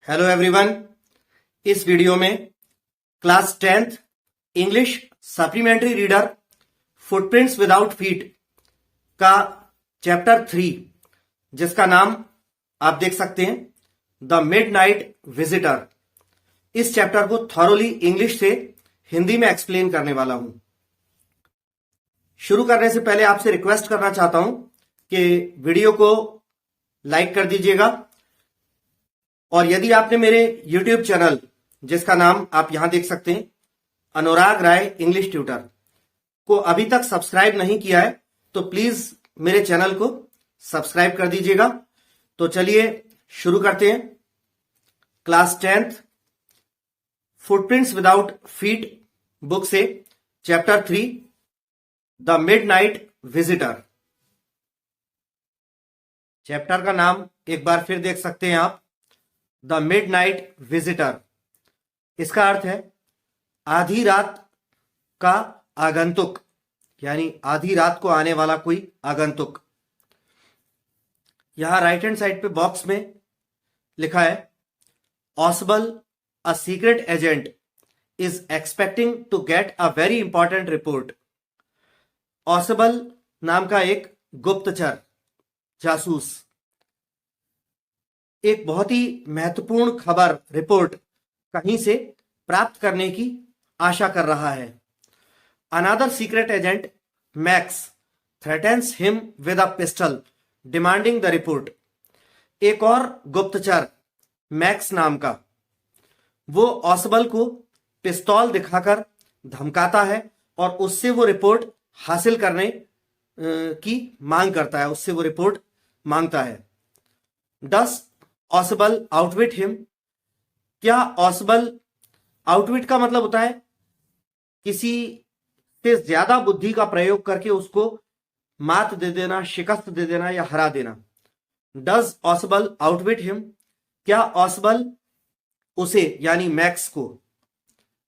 Hello everyone. इस video में class 10th English supplementary reader footprints without feet का chapter 3 जिसका नाम आप देख सकते हैं द मिडनाइट विजिटर, इस चैप्टर को थॉरोली इंग्लिश से हिंदी में एक्सप्लेन करने वाला हूं। शुरू करने से पहले आपसे रिक्वेस्ट करना चाहता हूं कि वीडियो को लाइक कर दीजिएगा और यदि आपने मेरे YouTube चैनल जिसका नाम आप यहां देख सकते हैं अनुराग राय इंग्लिश ट्यूटर को अभी तक सब्सक्राइब नहीं किया है तो प्लीज मेरे चैनल को सब्सक्राइब कर दीजिएगा। तो चलिए शुरू करते हैं। Class 10th footprints without feet book से chapter 3 the midnight visitor. Chapter का नाम एक बार फिर देख सकते हैं आप, द मिडनाइट विजिटर। इसका अर्थ है आधी रात का आगंतुक, यानी आधी रात को आने वाला कोई आगंतुक। यहां राइट हैंड साइड पे बॉक्स में लिखा है Ausable a secret agent is expecting to get a very important report. Ausable नाम का एक गुप्तचर जासूस एक बहुत ही महत्वपूर्ण खबर रिपोर्ट कहीं से प्राप्त करने की आशा कर रहा है। Another secret agent max threatens him with a pistol demanding the report. एक और गुप्तचर मैक्स नाम का वो ऑसबल को पिस्तौल दिखाकर धमकाता है और उससे वो रिपोर्ट हासिल करने की मांग करता है, उससे वो रिपोर्ट मांगता है। डस ऑसबल आउटविट हिम। क्या ऑसबल, आउटविट का मतलब होता है किसी से ज्यादा बुद्धि का प्रयोग करके उसको मात दे देना, शिकस्त दे देना या हरा देना। Does Ausable outwit him. क्या ऑसबल उसे यानी मैक्स को,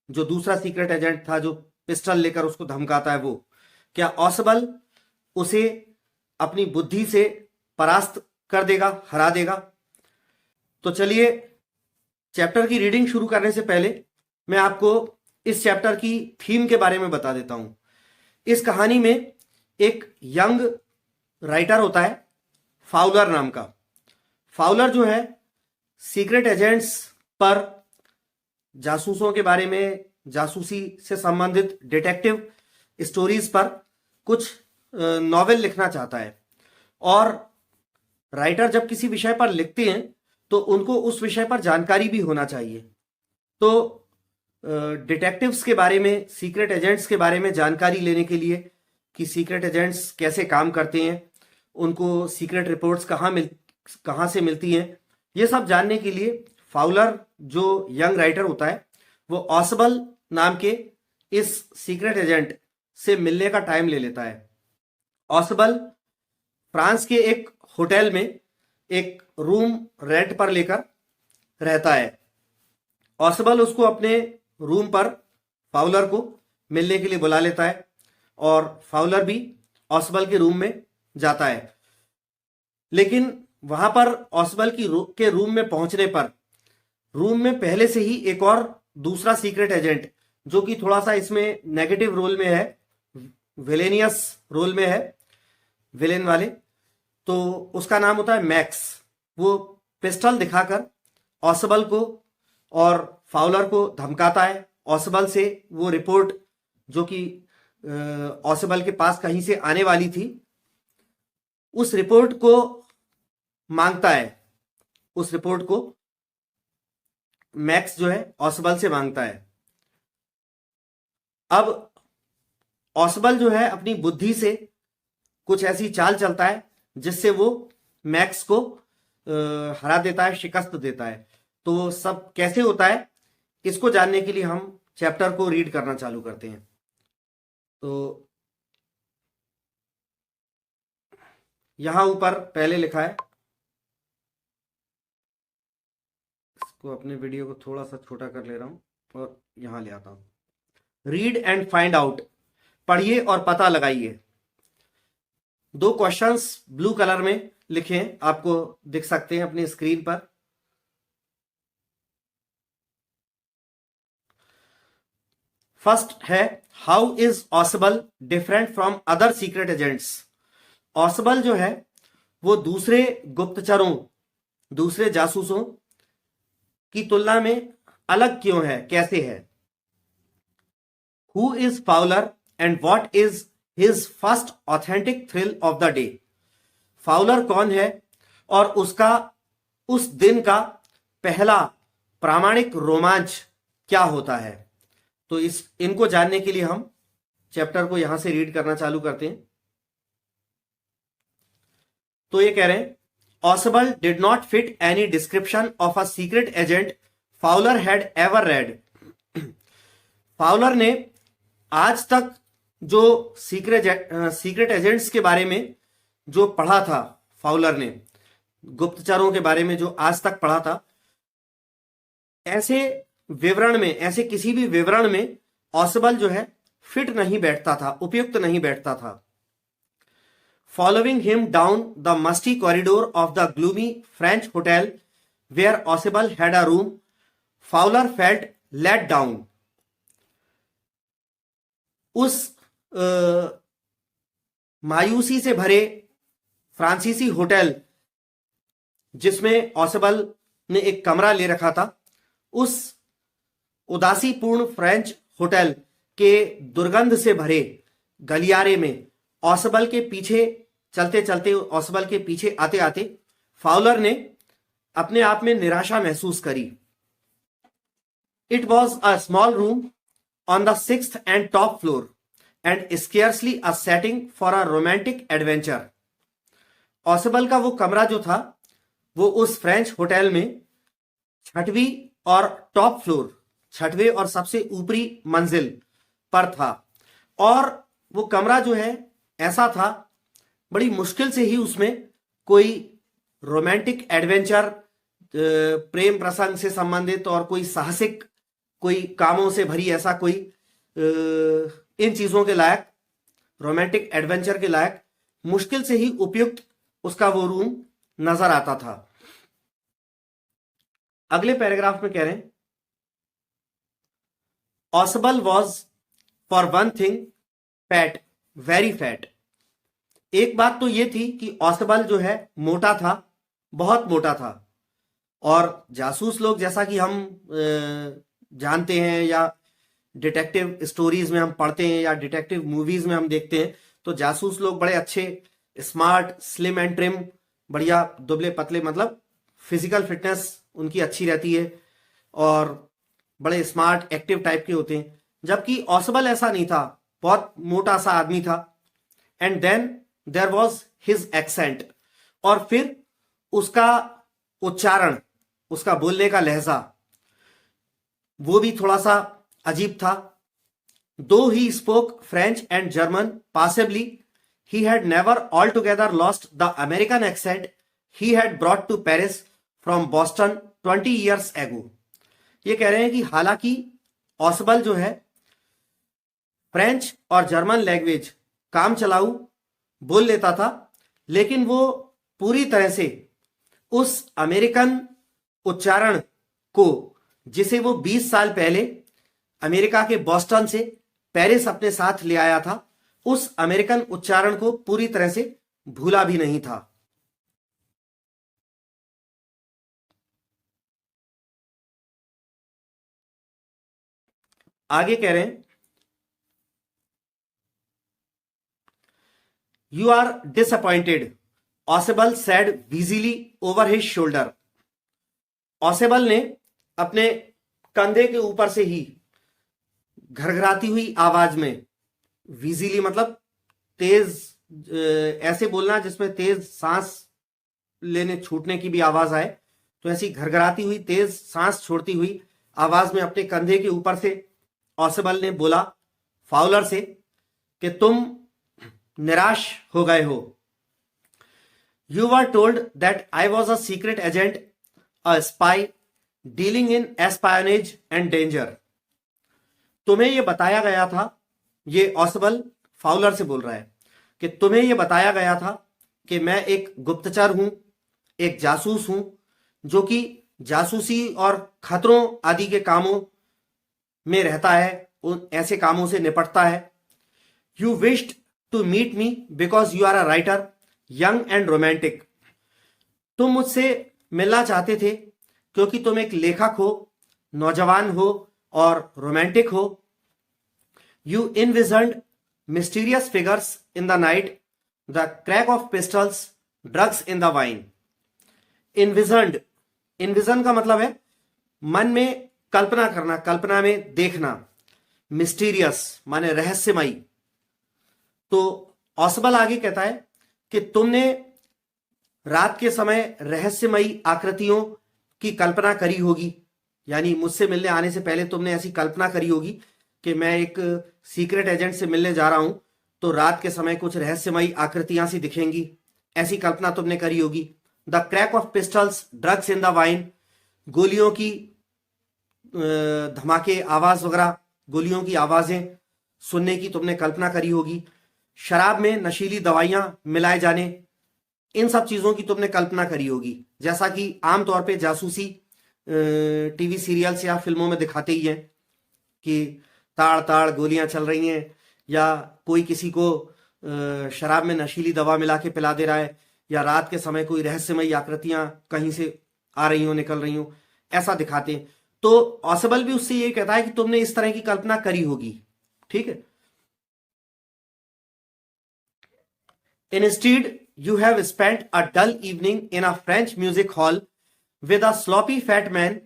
जो दूसरा सीक्रेट एजेंट था जो पिस्टल लेकर उसको धमकाता है, वो क्या ऑसबल उसे अपनी बुद्धि से परास्त कर देगा, हरा देगा। तो चलिए चैप्टर की रीडिंग शुरू करने से पहले मैं आपको इस चैप्टर की थीम के बारे में बता देता हूं। इस कहानी में एक यंग राइटर होता है फाउलर नाम का। फाउलर जो है सीक्रेट एजेंट्स पर, जासूसों के बारे में, जासूसी से संबंधित डिटेक्टिव स्टोरीज पर कुछ नॉवेल लिखना चाहता है। और राइटर जब किसी विषय पर लिखते हैं तो उनको उस विषय पर जानकारी भी होना चाहिए। तो डिटेक्टिव्स के बारे में, सीक्रेट एजेंट्स के बारे में जानकारी लेने के लिए कि सीक्रेट एजेंट्स कैसे काम करते हैं, उनको सीक्रेट रिपोर्ट्स कहाँ से मिलती हैं, ये सब जानने के लिए फाउलर जो यंग राइटर होता है वो ऑसबल नाम के इस सीक्रेट एजेंट से मिलने का टाइम ले लेता है। ऑसबल फ्रांस के एक होटल में एक रूम रेंट पर लेकर रहता है। ऑसबल उसको अपने रूम पर फाउलर को मिलने के लिए बुला लेता है और फाउलर भी ऑसबल के रूम में जाता है। लेकिन वहां पर ऑसबल के रूम में पहुंचने पर रूम में पहले से ही एक और दूसरा सीक्रेट एजेंट जो कि थोड़ा सा इसमें नेगेटिव रोल में है, विलेनियस रोल में है, विलेन वाले, तो उसका नाम होता है मैक्स। वो पिस्टल दिखाकर ऑसबल को और फाउलर को धमकाता है। ऑसबल से वो रिपोर्ट जो कि ऑसबल के पास कहीं से आने वाली थी, उस रिपोर्ट को मांगता है। उस रिपोर्ट को मैक्स जो है ऑसबल से मांगता है। अब ऑसबल जो है अपनी बुद्धि से कुछ ऐसी चाल चलता है जिससे वो मैक्स को हरा देता है, शिकस्त देता है। तो सब कैसे होता है इसको जानने के लिए हम चैप्टर को रीड करना चालू करते हैं। तो यहां ऊपर पहले लिखा है, इसको अपने वीडियो को थोड़ा सा छोटा कर ले रहा हूं और यहां ले आता हूं। रीड एंड फाइंड आउट, पढ़िए और पता लगाइए। दो क्वेश्चंस ब्लू कलर में लिखे हैं, आपको दिख सकते हैं अपनी स्क्रीन पर। फर्स्ट है, how is Ausable different from other secret agents. Ausable जो है वो दूसरे गुप्तचरों, दूसरे जासूसों की तुलना में अलग क्यों है, कैसे है। Who is Fowler and what is his first authentic thrill of the day. Fowler कौन है और उसका उस दिन का पहला प्रामाणिक रोमांच क्या होता है। तो इनको जानने के लिए हम चैप्टर को यहां से रीड करना चालू करते हैं। तो ये कह रहे हैं, Ausable did not fit any description of a secret agent Fowler had ever read. Fowler ने आज तक जो सीक्रेट एजेंट्स के बारे में जो पढ़ा था, फाउलर ने गुप्तचरों के बारे में जो आज तक पढ़ा था, ऐसे विवरण में, ऐसे किसी भी विवरण में ऑसबल जो है फिट नहीं बैठता था, उपयुक्त नहीं बैठता था। Following him down the musty corridor of the gloomy French hotel where Ausable had a room, Fowler felt let down. उस मायूसी से भरे फ्रांसीसी होटल जिसमें ऑसबल ने एक कमरा ले रखा था, उस उदासीपूर्ण फ्रेंच होटल के दुर्गंध से भरे गलियारे में ऑसबल के पीछे चलते चलते, ऑसबल के पीछे आते आते फाउलर ने अपने आप में निराशा महसूस करी। It was a small room on the 6th and top floor and scarcely a setting for a romantic adventure। ऑसबल का वो कमरा जो था वो उस फ्रेंच होटल में 6वीं और टॉप फ्लोर, 6वें और सबसे ऊपरी मंजिल पर था, और वो कमरा जो है ऐसा था, बड़ी मुश्किल से ही उसमें कोई रोमांटिक एडवेंचर, प्रेम प्रसंग से संबंधित और कोई साहसिक, कोई कामों से भरी ऐसा कोई इन चीजों के लायक, रोमांटिक एडवेंचर के लायक मुश्किल से ही उपयुक्त उसका वो रूम नजर आता था। अगले पैराग्राफ में कह रहे हैं, Ausable was for one thing fat, very fat. एक बात तो ये थी कि ऑसबल जो है मोटा था, बहुत मोटा था। और जासूस लोग, जैसा कि हम जानते हैं या डिटेक्टिव स्टोरीज में हम पढ़ते हैं या डिटेक्टिव मूवीज में हम देखते हैं, तो जासूस लोग बड़े अच्छे, स्मार्ट, स्लिम एंड ट्रिम, बढ़िया दुबले पतले, मतलब फिजिकल फिटनेस उनकी अच्छी रहती है और बड़े स्मार्ट एक्टिव टाइप के होते हैं। जबकि ऑसबल ऐसा नहीं था, बहुत मोटा सा आदमी था। And then there was his accent, और फिर उसका उच्चारण, उसका बोलने का लहजा, वो भी थोड़ा सा अजीब था। दो he spoke French and German passably, he had never altogether lost the American accent he had brought to Paris from Boston 20 years ago। ये कह रहे हैं कि हालांकि ऑसबल जो है फ्रेंच और जर्मन लैंग्वेज काम चलाऊ बोल लेता था, लेकिन वो पूरी तरह से उस अमेरिकन उच्चारण को, जिसे वो 20 साल पहले अमेरिका के बॉस्टन से पेरिस अपने साथ ले आया था, उस अमेरिकन उच्चारण को पूरी तरह से भूला भी नहीं था। आगे कह रहे हैं, you are disappointed, Ausable said wheezily over his shoulder. Ausable ने अपने कंधे के ऊपर से ही घरघराती हुई आवाज में, विजिली मतलब तेज, ऐसे बोलना जिसमें तेज सांस लेने छूटने की भी आवाज आए, तो ऐसी घरघराती हुई तेज सांस छोड़ती हुई आवाज में अपने कंधे के ऊपर से ऑसबल ने बोला फाउलर से कि तुम निराश हो गए हो। You were told that I was a secret agent, a spy dealing in espionage and danger. तुम्हें यह बताया गया था, ये ऑसबल फाउलर से बोल रहा है कि तुम्हें यह बताया गया था कि मैं एक गुप्तचर हूं, एक जासूस हूं, जो कि जासूसी और खतरों आदि के कामों में रहता है उन ऐसे कामों से निपटता है। You wished to meet me because you are a writer young and romantic. तुम मुझसे मिलना चाहते थे क्योंकि तुम एक लेखक हो, नौजवान हो और रोमांटिक हो। You इनविजन्ड mysterious figures in the night, the crack of pistols, drugs in the wine. इनविजन्ड, इनविजन का मतलब है मन में कल्पना करना, कल्पना में देखना। मिस्टीरियस माने रहस्यमयी। तो ऑसबल आगे कहता है कि तुमने रात के समय रहस्यमयी आकृतियों की कल्पना करी होगी, यानी मुझसे मिलने आने से पहले तुमने ऐसी कल्पना करी होगी कि मैं एक सीक्रेट एजेंट से मिलने जा रहा हूं, तो रात के समय कुछ रहस्यमयी आकृतियां सी दिखेंगी, ऐसी कल्पना तुमने करी होगी। The crack of pistols, drugs in the wine, गोलियों की धमाके आवाज वगैरह, गोलियों की आवाजें सुनने की तुमने कल्पना करी होगी। शराब में नशीली दवाइयां मिलाए जाने, इन सब चीजों की तुमने कल्पना करी होगी, जैसा कि आमतौर पे जासूसी टीवी सीरियल्स या फिल्मों में दिखाते ही हैं कि ताड़ ताड़ गोलियां चल रही हैं, या कोई किसी को शराब में नशीली दवा मिला के पिला दे रहा है, या रात के समय कोई रहस्यमयी आकृतियां कहीं से आ रही हो, निकल रही हो, ऐसा दिखाते हैं। तो ऑसबल भी उससे ये कहता है कि तुमने इस तरह की कल्पना करी होगी। ठीक है। Instead, you have spent a dull evening in a French music hall with a sloppy fat man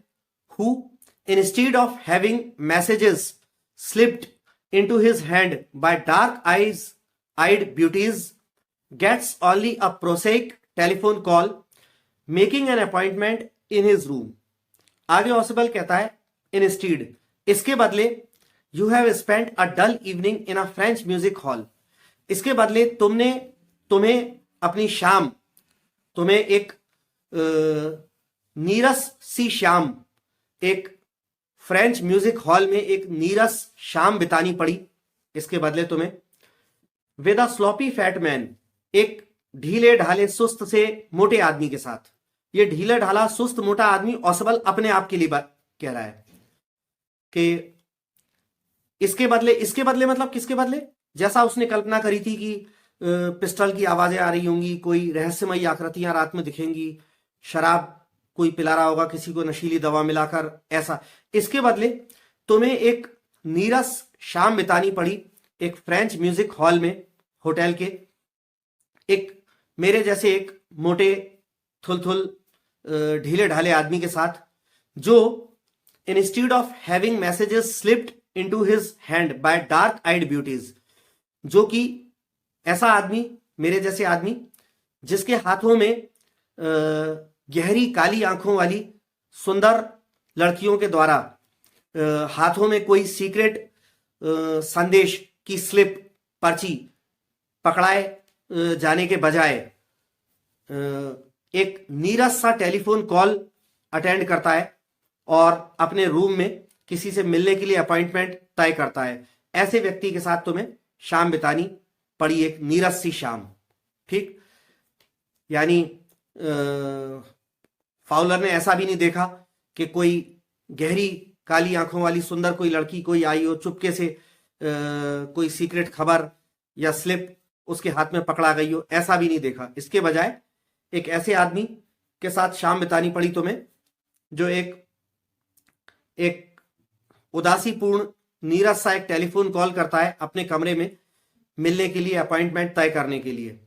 who, instead of having messages slipped into his hand by dark-eyed beauties, gets only a prosaic telephone call, making an appointment in his room. आगे ऑसबल कहता है instead, इसके बदले you have spent a dull evening in a French music hall, इसके बदले तुम्हें अपनी शाम, तुम्हें एक नीरस सी शाम, एक फ्रेंच म्यूजिक हॉल में एक नीरस शाम बितानी पड़ी। इसके बदले तुम्हें with a sloppy fat man, एक ढीले ढाले सुस्त से मोटे आदमी के साथ। ये ढीला ढाला सुस्त मोटा आदमी ऑसबल अपने आप के लिए कह रहा है कि इसके बदले मतलब किसके बदले? जैसा उसने कल्पना करी थी कि पिस्टल की आवाजें आ रही होंगी, कोई रहस्यमयी आकृतियां रात में दिखेंगी, शराब कोई पिला रहा होगा किसी को नशीली दवा मिलाकर, ऐसा। इसके बदले तुम्हें एक नीरस शाम बितानी पड़ी एक फ्रेंच म्यूजिक हॉल में, होटल के, एक मेरे जैसे एक मोटे थुल ढीले ढाले आदमी के साथ, जो instead of having messages slipped into his hand by dark eyed beauties, जो कि ऐसा आदमी, मेरे जैसे आदमी जिसके हाथों में गहरी काली आंखों वाली सुंदर लड़कियों के द्वारा हाथों में कोई सीक्रेट संदेश की स्लिप, पर्ची पकड़ाए जाने के बजाय एक नीरस सा टेलीफोन कॉल अटेंड करता है और अपने रूम में किसी से मिलने के लिए अपॉइंटमेंट तय करता है। ऐसे व्यक्ति के साथ तुम्हें शाम बितानी पड़ी, एक नीरस सी शाम। ठीक, यानी फाउलर ने ऐसा भी नहीं देखा कि कोई गहरी काली आंखों वाली सुंदर कोई लड़की कोई आई हो, चुपके से कोई सीक्रेट खबर या स्लिप उसके हाथ में पकड़ा गई हो, ऐसा भी नहीं देखा। इसके बजाय एक ऐसे आदमी के साथ शाम बितानी पड़ी तुम्हें जो एक उदासीपूर्ण नीरस सा एक टेलीफोन कॉल करता है अपने कमरे में मिलने के लिए, अपॉइंटमेंट तय करने के लिए।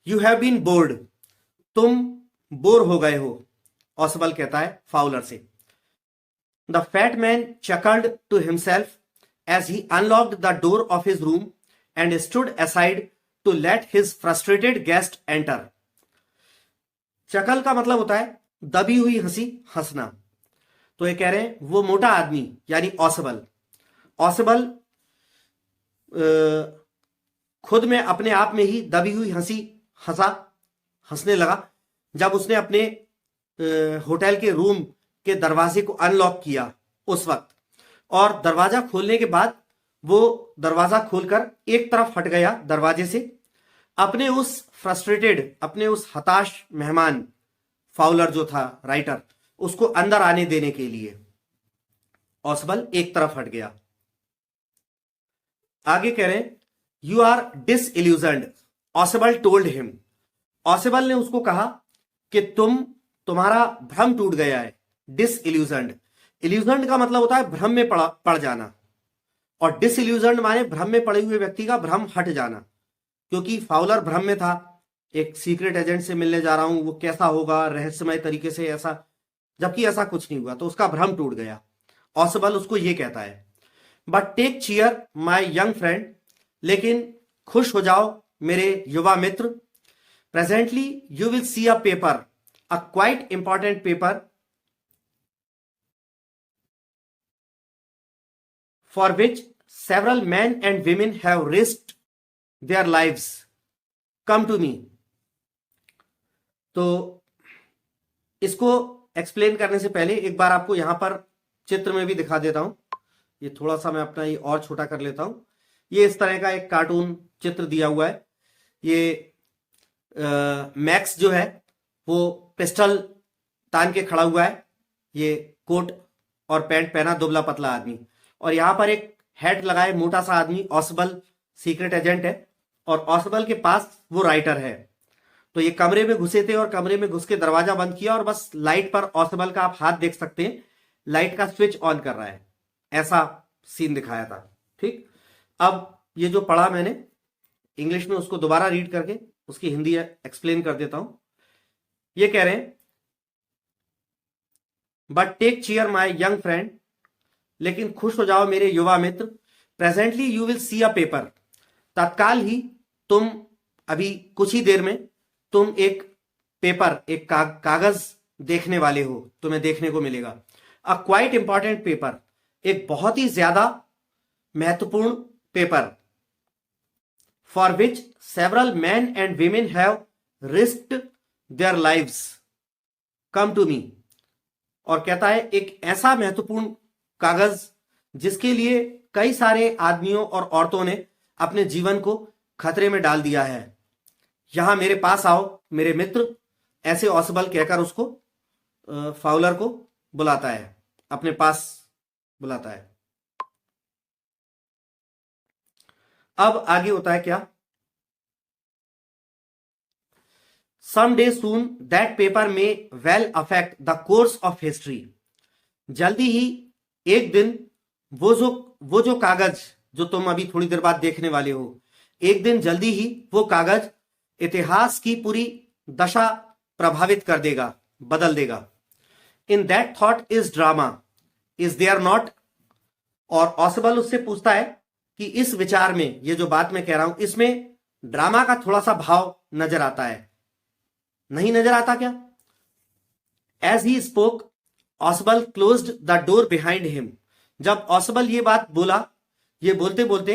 यू हैव बीन बोर्ड, तुम बोर हो गए हो, ऑसबल कहता है फाउलर से। The fat man chuckled to himself as he unlocked the door of his room and stood aside to let his frustrated guest enter. चकल का मतलब होता है दबी हुई हंसी, हंसना। तो ये कह रहे हैं वो मोटा आदमी यानी ऑसबल खुद में अपने आप में ही दबी हुई हंसने लगा जब उसने अपने होटल के रूम के दरवाजे को अनलॉक किया उस वक्त, और दरवाजा खोलने के बाद वो दरवाजा खोलकर एक तरफ हट गया दरवाजे से, अपने उस हताश मेहमान फाउलर जो था राइटर, उसको अंदर आने देने के लिए ऑसबल एक तरफ हट गया। आगे कह रहे हैं you are disillusioned, Ausable told him. Ausable ने उसको कहा कि तुम्हारा भ्रम टूट गया है। डिसइल्यूजन्ड, इल्यूजन्ड का मतलब होता है भ्रम में पड़ जाना, और डिसइल्यूजन्ड माने भ्रम में पड़े हुए व्यक्ति का भ्रम हट जाना। क्योंकि फाउलर भ्रम में था, एक सीक्रेट एजेंट से मिलने जा रहा हूं, वो कैसा होगा, रहस्यमय तरीके से, ऐसा, जबकि ऐसा कुछ नहीं हुआ, तो उसका भ्रम टूट गया। ऑसिबल उसको ये कहता है। But take cheer my young friend, लेकिन खुश हो जाओ मेरे युवा मित्र। Presently you will see a paper, a quite important paper, for which several men and women have risked their lives. Come to me. तो इसको एक्सप्लेन करने से पहले एक बार आपको यहां पर चित्र में भी दिखा देता हूं। ये थोड़ा सा मैं अपना ये और छोटा कर लेता हूं। ये इस तरह का एक कार्टून चित्र दिया हुआ है। ये मैक्स जो है वो पिस्टल तान के खड़ा हुआ है, ये कोट और पैंट पहना दुबला पतला आदमी, और यहां पर एक हैट लगाए मोटा सा आदमी ऑसिबल सीक्रेट एजेंट है, और ऑसिबल के पास वो राइटर है। तो ये कमरे में घुसे थे और कमरे में घुस के दरवाजा बंद किया, और बस लाइट पर ऑसिबल का आप हाथ देख सकते हैं, लाइट का स्विच ऑन कर रहा है, ऐसा सीन दिखाया था। ठीक, अब ये जो पढ़ा मैंने इंग्लिश में उसको दोबारा रीड करके उसकी हिंदी एक्सप्लेन कर देता हूं। ये कह रहे हैं but take cheer my young friend, लेकिन खुश हो जाओ मेरे युवा मित्र। Presently you will see a paper, तत्काल ही तुम, अभी कुछ ही देर में तुम एक पेपर, एक कागज देखने वाले हो, तुम्हें देखने को मिलेगा। अ क्वाइट इंपॉर्टेंट पेपर, एक बहुत ही ज्यादा महत्वपूर्ण पेपर, for which several men and women have risked their lives, come to me. और कहता है एक ऐसा महत्वपूर्ण कागज जिसके लिए कई सारे आदमियों और औरतों ने अपने जीवन को खतरे में डाल दिया है, यहां मेरे पास आओ मेरे मित्र, ऐसे ऑसिबल कहकर उसको फाउलर को बुलाता है, अपने पास बुलाता है। अब आगे होता है क्या, some day soon that paper may well affect the course of history, जल्दी ही एक दिन वो जो कागज जो तुम अभी थोड़ी देर बाद देखने वाले हो, एक दिन जल्दी ही वो कागज इतिहास की पूरी दशा प्रभावित कर देगा, बदल देगा। In that thought is drama, is there not. और ऑसिबल उससे पूछता है कि इस विचार में, ये जो बात मैं कह रहा हूं, इसमें ड्रामा का थोड़ा सा भाव नजर आता है, नहीं नजर आता क्या? As he spoke Ausable closed the door behind him. जब ऑसिबल ये बात बोला, ये बोलते बोलते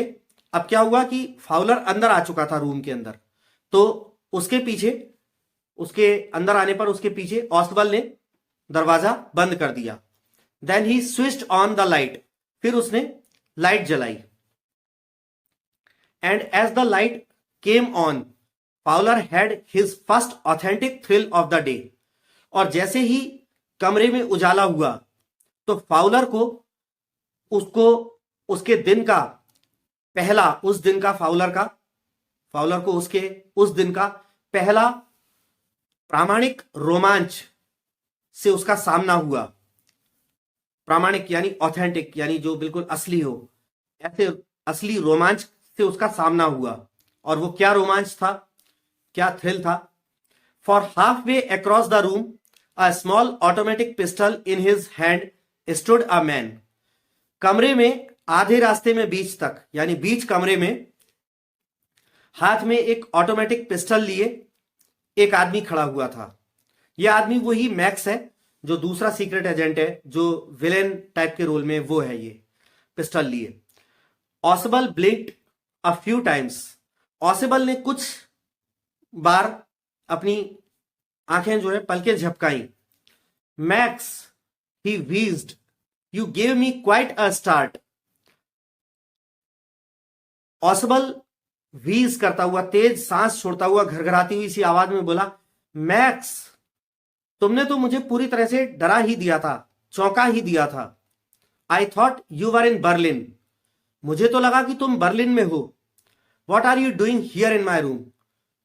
अब क्या हुआ कि फाउलर अंदर आ चुका था रूम के अंदर, तो उसके पीछे, उसके अंदर आने पर उसके पीछे ऑसिबल ने दरवाजा बंद कर दिया। Then he switched on the light, फिर उसने लाइट जलाई। And as the light came on, Fowler had his first authentic thrill of the day. और जैसे ही कमरे में उजाला हुआ तो फाउलर को उसके दिन का पहला, उस दिन का फाउलर को उसके उस दिन का पहला प्रामाणिक रोमांच से उसका सामना हुआ। प्रामाणिक यानी ऑथेंटिक, यानी जो बिल्कुल असली हो, ऐसे असली रोमांच से उसका सामना हुआ। और वो क्या रोमांच था, क्या थ्रिल था? For half way across the room, a small automatic pistol in his hand stood a man. कमरे में आधे रास्ते में बीच तक, यानी बीच कमरे में हाथ में एक ऑटोमेटिक पिस्टल लिए एक आदमी खड़ा हुआ था। यह आदमी वही मैक्स है जो दूसरा सीक्रेट एजेंट है, जो विलेन टाइप के रोल में वो है, ये पिस्टल लिए। ऑसिबल ब्लिंक्ड अ फ्यू टाइम्स, ऑसिबल ने कुछ बार अपनी आंखें जो है पलकें झपकाई। Max, he wheezed, you gave me quite a start. Ausable wheeze करता हुआ, तेज सांस छोड़ता हुआ, घरघराती हुई सी आवाज में बोला, मैक्स, तुमने तो मुझे पूरी तरह से डरा ही दिया था, चौंका ही दिया था। I thought you were in Berlin, मुझे तो लगा कि तुम बर्लिन में हो। What are you doing here in my room?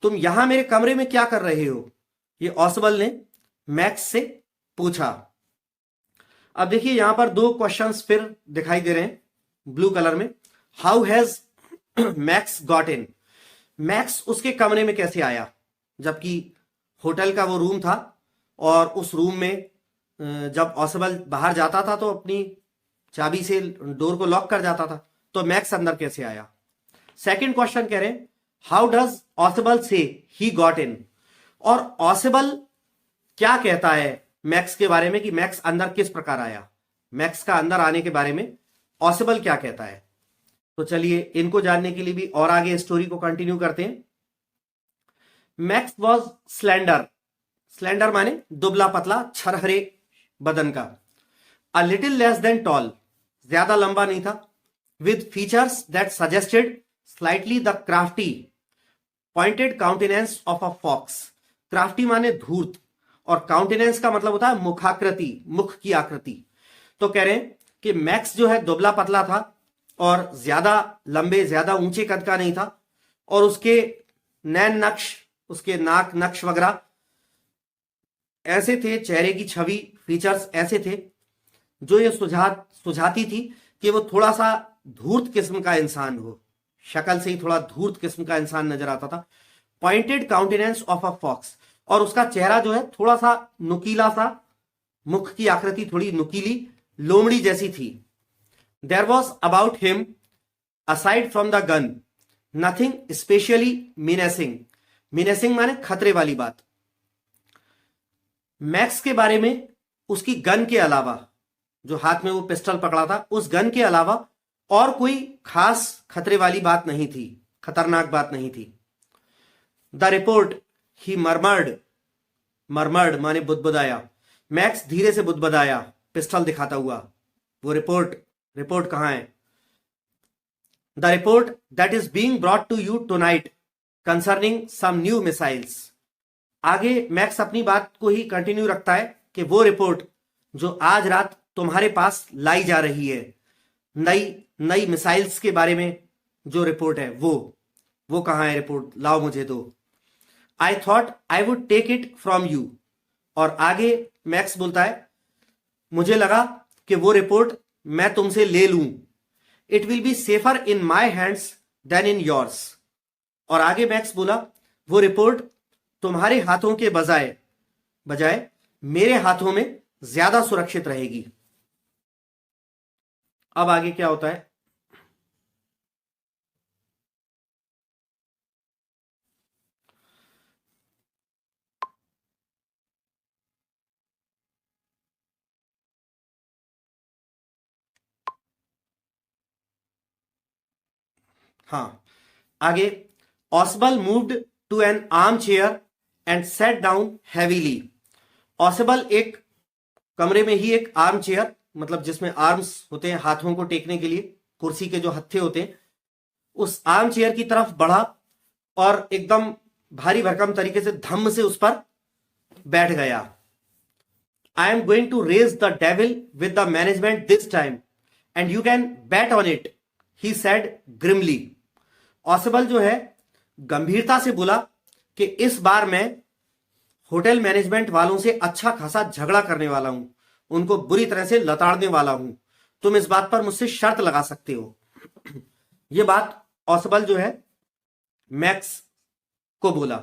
तुम यहां मेरे कमरे में क्या कर रहे हो? ये ऑसबल ने मैक्स से पूछा। अब देखिए यहां पर दो क्वेश्चंस फिर दिखाई दे रहे हैं ब्लू कलर में। How has max got in? Max उसके कमरे में कैसे आया, जबकि होटल का वो रूम था और उस रूम में जब ऑसबल बाहर जाता था तो अपनी चाबी से डोर को लॉक कर जाता था, तो मैक्स अंदर कैसे आया? सेकंड क्वेश्चन कह रहे हैं हाउ डज ऑसबल से ही गॉट इन? और ऑसबल क्या कहता है मैक्स के बारे में कि मैक्स अंदर किस प्रकार आया? मैक्स का अंदर आने के बारे में ऑसबल क्या कहता है? तो चलिए इनको जानने के लिए भी और आगे स्टोरी को कंटिन्यू करते हैं। Max was slender. स्लेंडर माने दुबला पतला छरहरे बदन का। A little less than tall, ज्यादा लंबा नहीं था। With features that suggested slightly the crafty pointed countenance of a fox. Crafty माने धूर्त और काउंटेनेंस का मतलब होता है मुखाकृति, मुख की आकृति। तो कह रहे हैं कि मैक्स जो है दुबला पतला था और ज्यादा लंबे ज्यादा ऊंचे कद का नहीं था, और उसके नैन नक्श, उसके नाक नक्श वगैरह ऐसे थे, चेहरे की छवि फीचर्स ऐसे थे जो ये सुझाती थी कि वो थोड़ा सा धूर्त किस्म का इंसान हो। शक्ल से ही थोड़ा धूर्त किस्म का इंसान नजर आता था। Pointed countenance of a fox, और उसका चेहरा जो है थोड़ा सा नुकीला सा, मुख की आकृति थोड़ी नुकीली लोमड़ी जैसी थी। There was about him aside from the gun nothing specially menacing. Menacing माने खतरे वाली बात। मैक्स के बारे में उसकी गन के अलावा, जो हाथ में वो पिस्टल पकड़ा था, उस गन के अलावा और कोई खास खतरे वाली बात नहीं थी, खतरनाक बात नहीं थी। The report he murmured. Murmured माने बुदबुदाया। मैक्स धीरे से बुदबुदाया पिस्टल दिखाता हुआ। वो रिपोर्ट कहां है? The report that is being brought to you tonight concerning some new missiles. आगे मैक्स अपनी बात को ही कंटिन्यू रखता है कि वो रिपोर्ट जो आज रात तुम्हारे पास लाई जा रही है, नई मिसाइल्स के बारे में जो रिपोर्ट है, वो कहां है? रिपोर्ट लाओ मुझे दो। I thought I would take it from you. और आगे मैक्स बोलता है मुझे लगा कि वो रिपोर्ट मैं तुमसे ले लूं। It will be safer in my hands than in yours. और आगे मैक्स बोला वो रिपोर्ट तुम्हारे हाथों के बजाय मेरे हाथों में ज्यादा सुरक्षित रहेगी। अब आगे क्या होता है? हां, आगे Ausable moved to an armchair and sat down heavily. Ausable एक कमरे में ही एक आर्म चेयर, मतलब जिसमें आर्म्स होते हैं हाथों को टेकने के लिए, कुर्सी के जो हत्थे होते हैं, उस आर्म चेयर की तरफ बढ़ा और एकदम भारी भरकम तरीके से धम्म से उस पर बैठ गया। I am going to raise the devil with the management this time and you can bet on it, he said grimly. Ausable जो है गंभीरता से बोला कि इस बार मैं होटल मैनेजमेंट वालों से अच्छा खासा झगड़ा करने वाला हूं, उनको बुरी तरह से लताड़ने वाला हूं। तुम इस बात पर मुझसे शर्त लगा सकते हो। यह बात ऑसबल जो है मैक्स को बोला।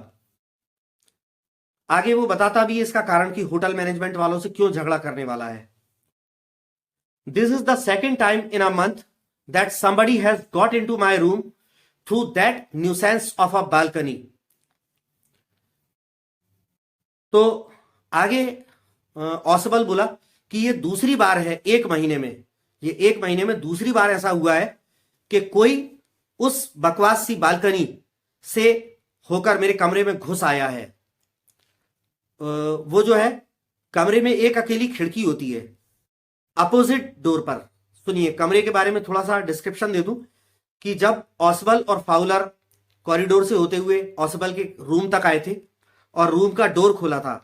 आगे वो बताता भी इसका कारण कि होटल मैनेजमेंट वालों से क्यों झगड़ा करने वाला है। This is the second time in a month that somebody has got into my room through that nuisance of a balcony। तो आगे ऑसबल बोला कि ये दूसरी बार है एक महीने में दूसरी बार ऐसा हुआ है कि कोई उस बकवास सी बालकनी से होकर मेरे कमरे में घुस आया है। वो जो है कमरे में एक अकेली खिड़की होती है अपोजिट डोर पर। सुनिए, कमरे के बारे में थोड़ा सा डिस्क्रिप्शन दे दूं कि जब ऑसबल और फाउलर कॉरिडोर से होते हुए ऑसबल के रूम तक आए थे और रूम का डोर खोला था,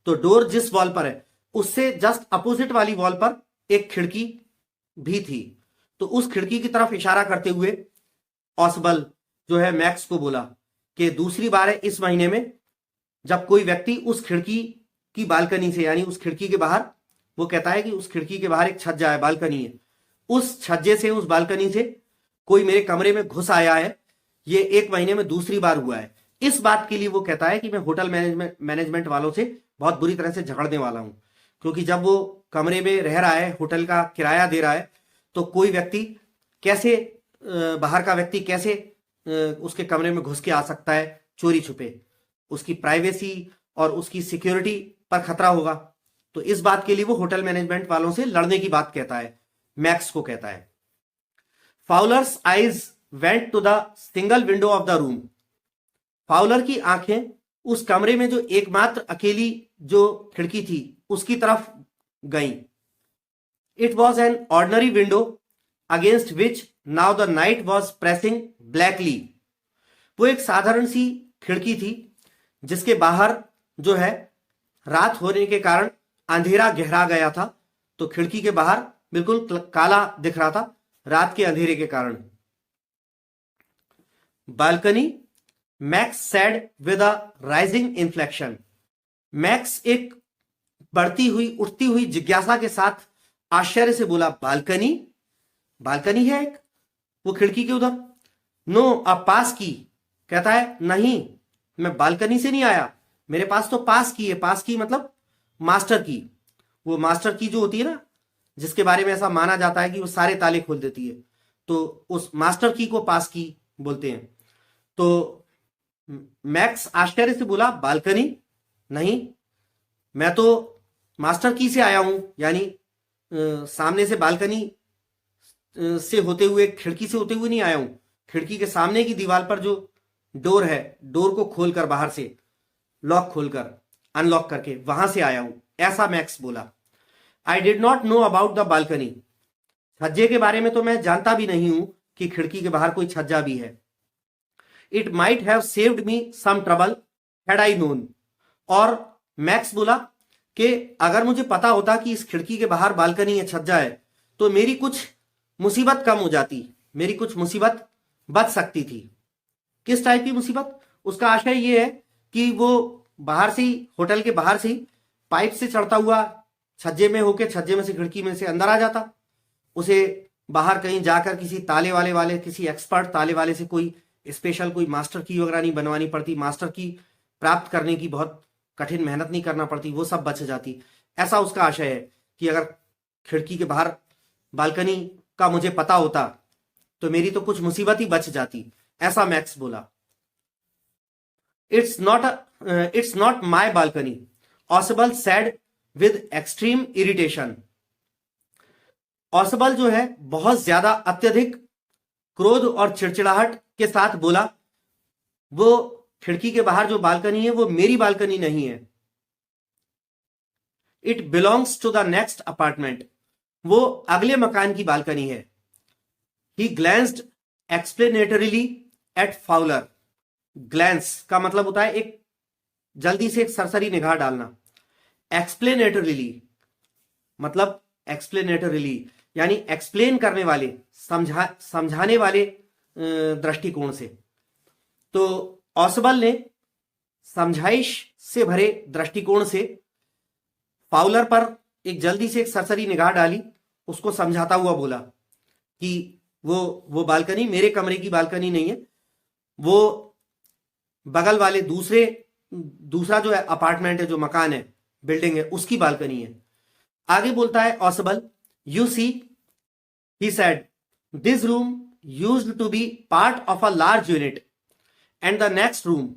तो डोर जिस वॉल पर है उससे जस्ट अपोजिट वाली वॉल पर एक खिड़की भी थी। तो उस खिड़की की तरफ इशारा करते हुए ऑसबल जो है मैक्स को बोला कि दूसरी बार है इस महीने में जब कोई व्यक्ति उस खिड़की की बालकनी से, यानी उस खिड़की के बाहर, वो कहता है कि उस खिड़की के बाहर एक छज्जा है, बालकनी है, उस छज्जे से, उस बालकनी से कोई मेरे कमरे में घुस आया है, ये 1 महीने में दूसरी बार हुआ है। इस बात के लिए वो कहता है कि मैं होटल मैनेजमेंट वालों से बहुत बुरी तरह से झगड़ने वाला हूं, क्योंकि जब वो कमरे में रह रहा है, होटल का किराया दे रहा है, तो कोई व्यक्ति कैसे, बाहर का व्यक्ति कैसे उसके कमरे में घुस के आ सकता है चोरी छुपे, उसकी प्राइवेसी और उसकी सिक्योरिटी पर खतरा होगा। तो इस बात के लिए वो होटल मैनेजमेंट वालों से लड़ने की बात कहता है, मैक्स को कहता है। Fowler's eyes went to the single window of the room. Fowler की आंखें उस कमरे में जो एकमात्र अकेली जो खिड़की थी उसकी तरफ गईं। It was an ordinary window against which now the night was pressing blackly. वो एक साधारण सी खिड़की थी जिसके बाहर जो है रात होने के कारण अंधेरा गहरा गया था, तो खिड़की के बाहर बिल्कुल काला दिख रहा था रात के अंधेरे के कारण। Balcony, max said with a rising inflection. Max एक बढ़ती हुई, उठती हुई जिज्ञासा के साथ आश्चर्य से बोला, बालकनी? बालकनी है एक, वो खिड़की के उधर। नो अ पास की। कहता है नहीं, मैं बालकनी से नहीं आया, मेरे पास तो पास की है। पास की मतलब मास्टर की। वो मास्टर की जो होती है ना, जिसके बारे में ऐसा माना जाता है कि वो सारे ताले खोल देती है, तो उस मास्टर की को पास की बोलते हैं। तो मैक्स आश्चर्य से बोला, बालकनी? नहीं, मैं तो मास्टर की से आया हूं, यानी सामने से बालकनी से होते हुए, खिड़की से होते हुए नहीं आया हूं। खिड़की के सामने की दीवार पर जो डोर है, डोर को खोलकर, बाहर से लॉक खोलकर, अनलॉक करके वहां से आया हूं, ऐसा मैक्स बोला। I did not know about the balcony. छज्जे के बारे में तो मैं जानता भी नहीं हूं कि खिड़की के बाहर कोई छज्जा भी है। It might have saved me some trouble had I known. और मैक्स बोला कि अगर मुझे पता होता कि इस खिड़की के बाहर बालकनी है, छज्जा है, तो मेरी कुछ मुसीबत कम हो जाती, मेरी कुछ मुसीबत बच सकती थी। किस टाइप की मुसीबत? उसका आशय यह है कि वो बाहर से ही, होटल के बाहर से ही पाइप से चढ़ता हुआ छज्जे में होके, छज्जे में से, खिड़की में से अंदर आ जाता। उसे बाहर कहीं जाकर किसी ताले वाले किसी एक्सपर्ट ताले वाले से कोई स्पेशल कोई मास्टर की वगैरह नहीं बनवानी पड़ती, मास्टर की प्राप्त करने की बहुत कठिन मेहनत नहीं करना पड़ती, वो सब बच जाती। ऐसा उसका आशय है कि अगर खिड़की के बाहर बालकनी का मुझे पता होता तो मेरी तो कुछ मुसीबत ही बच जाती, ऐसा मैक्स बोला। It's not my balcony, Ausable said with extreme irritation. Ausable जो है बहुत ज्यादा अत्यधिक क्रोध और चिड़चिड़ाहट के साथ बोला, वो खिड़की के बाहर जो बालकनी है वो मेरी बालकनी नहीं है। It belongs to the next apartment, वो अगले मकान की बालकनी है। He glanced explanatorily at Fowler. Glance का मतलब होता है एक जल्दी से एक सरसरी निगाह डालना। एक्सप्लेनेटरीली मतलब एक्सप्लेनेटरीली यानी एक्सप्लेन करने वाले, समझाने वाले दृष्टिकोण से। तो ऑसबल ने समझाइश से भरे दृष्टिकोण से फाउलर पर एक जल्दी से एक सरसरी निगाह डाली, उसको समझाता हुआ बोला कि वो बालकनी मेरे कमरे की बालकनी नहीं है, वो बगल वाले दूसरा जो है अपार्टमेंट है, जो मकान है, बिल्डिंग है, उसकी बालकनी है। आगे बोलता है Ausable, you see, he said, this room used to be part of a large unit and the next room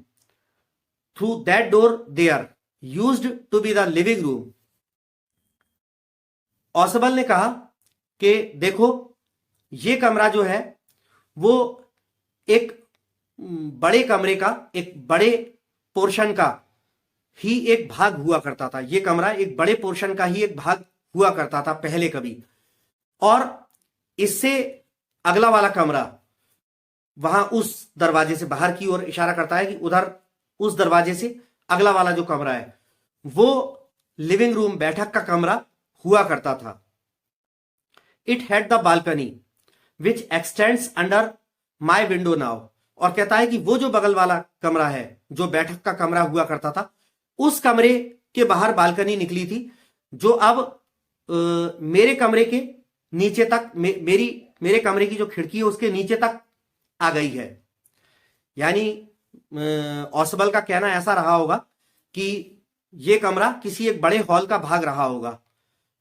through that door there used to be the living room. Ausable ने कहा कि देखो, ये कमरा जो है वो एक बड़े कमरे का, एक बड़े पोर्शन का ही एक भाग हुआ करता था। ये कमरा एक बड़े पोर्शन का ही एक भाग हुआ करता था पहले कभी, और इससे अगला वाला कमरा वहां उस दरवाजे से, बाहर की ओर इशारा करता है कि उधर उस दरवाजे से अगला वाला जो कमरा है वो लिविंग रूम, बैठक का कमरा हुआ करता था। It had the balcony, which x tends under my window now. और कहता है कि वो जो बगल वाला कमरा है, जो बैठक का कमरा हुआ करता था, उस कमरे के बाहर बालकनी निकली थी, जो अब मेरे कमरे के नीचे तक, मेरे कमरे की जो खिड़की है उसके नीचे तक आ गई है। यानी ऑसबल का कहना ऐसा रहा होगा कि ये कमरा किसी एक बड़े हॉल का भाग रहा होगा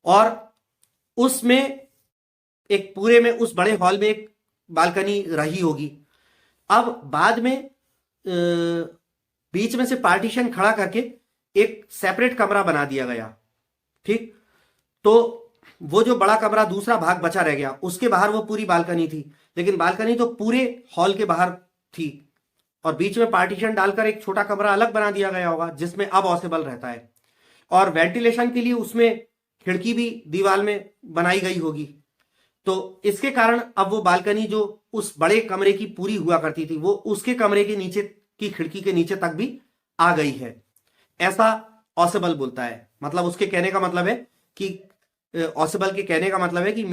और उसमें एक पूरे में उस बड़े हॉल में एक बालकनी रही होगी। अब बाद में बीच में से पार्टीशन खड़ा करके एक सेपरेट कमरा बना दिया गया, ठीक। तो वो जो बड़ा कमरा दूसरा भाग बचा रह गया, उसके बाहर वो पूरी बालकनी थी, लेकिन बालकनी तो पूरे हॉल के बाहर थी और बीच में पार्टीशन डालकर एक छोटा कमरा अलग बना दिया गया होगा जिसमें अब ऑसेबल रहता है। और वेंटिलेशन के लिए उसमें खिड़की भी दीवार में बनाई गई होगी। तो इसके कारण अब वो बालकनी जो उस बड़े कमरे की पूरी हुआ करती थी, वो उसके कमरे के नीचे की खिड़की के नीचे तक भी आ गई है, ऐसा ऑसेबल बोलता है। मतलब उसके कहने का मतलब है कि ऑसेबल के कहने का मतलब है कि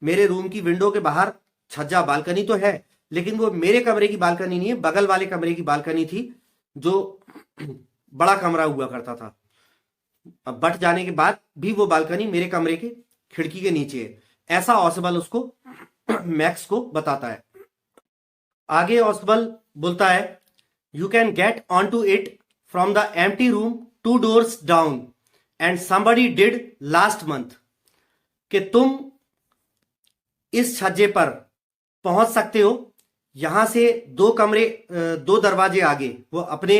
मेरे रूम की विंडो के बाहर छज्जा बालकनी तो है, लेकिन वो मेरे कमरे की बालकनी नहीं है, बगल वाले कमरे की बालकनी थी जो बड़ा कमरा हुआ करता था। अब बट जाने के बाद भी वो बालकनी मेरे कमरे के खिड़की के नीचे है, ऐसा ऑसेबल उसको मैक्स को बताता है। आगे ऑसेबल बोलता है, you can get on to it from the empty room 2 doors down and somebody did last month. कि तुम इस छज्जे पर पहुंच सकते हो, यहां से 2 दरवाजे आगे, वो अपने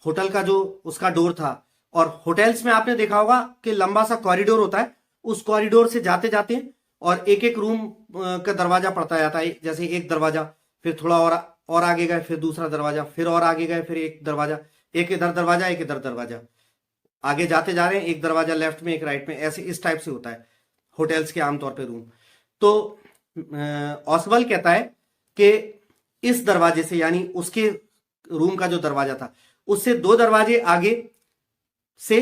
होटल का जो उसका डोर था। और होटल्स में आपने देखा होगा कि लंबा सा कॉरिडोर होता है, उस कॉरिडोर से जाते जाते और एक एक रूम का दरवाजा पड़ता जाता है। जैसे एक दरवाजा, फिर थोड़ा और आगे गए, फिर दूसरा दरवाजा, फिर और आगे गए, फिर एक दरवाजा, एक इधर दरवाजा, एक इधर दरवाजा, आगे जाते जा रहे हैं, एक दरवाजा लेफ्ट में, एक राइट में, ऐसे इस टाइप से होता है होटल्स के आमतौर पे रूम। तो ऑसबल कहता है कि इस दरवाजे से, यानी उसके रूम का जो दरवाजा था, उससे 2 दरवाजे आगे से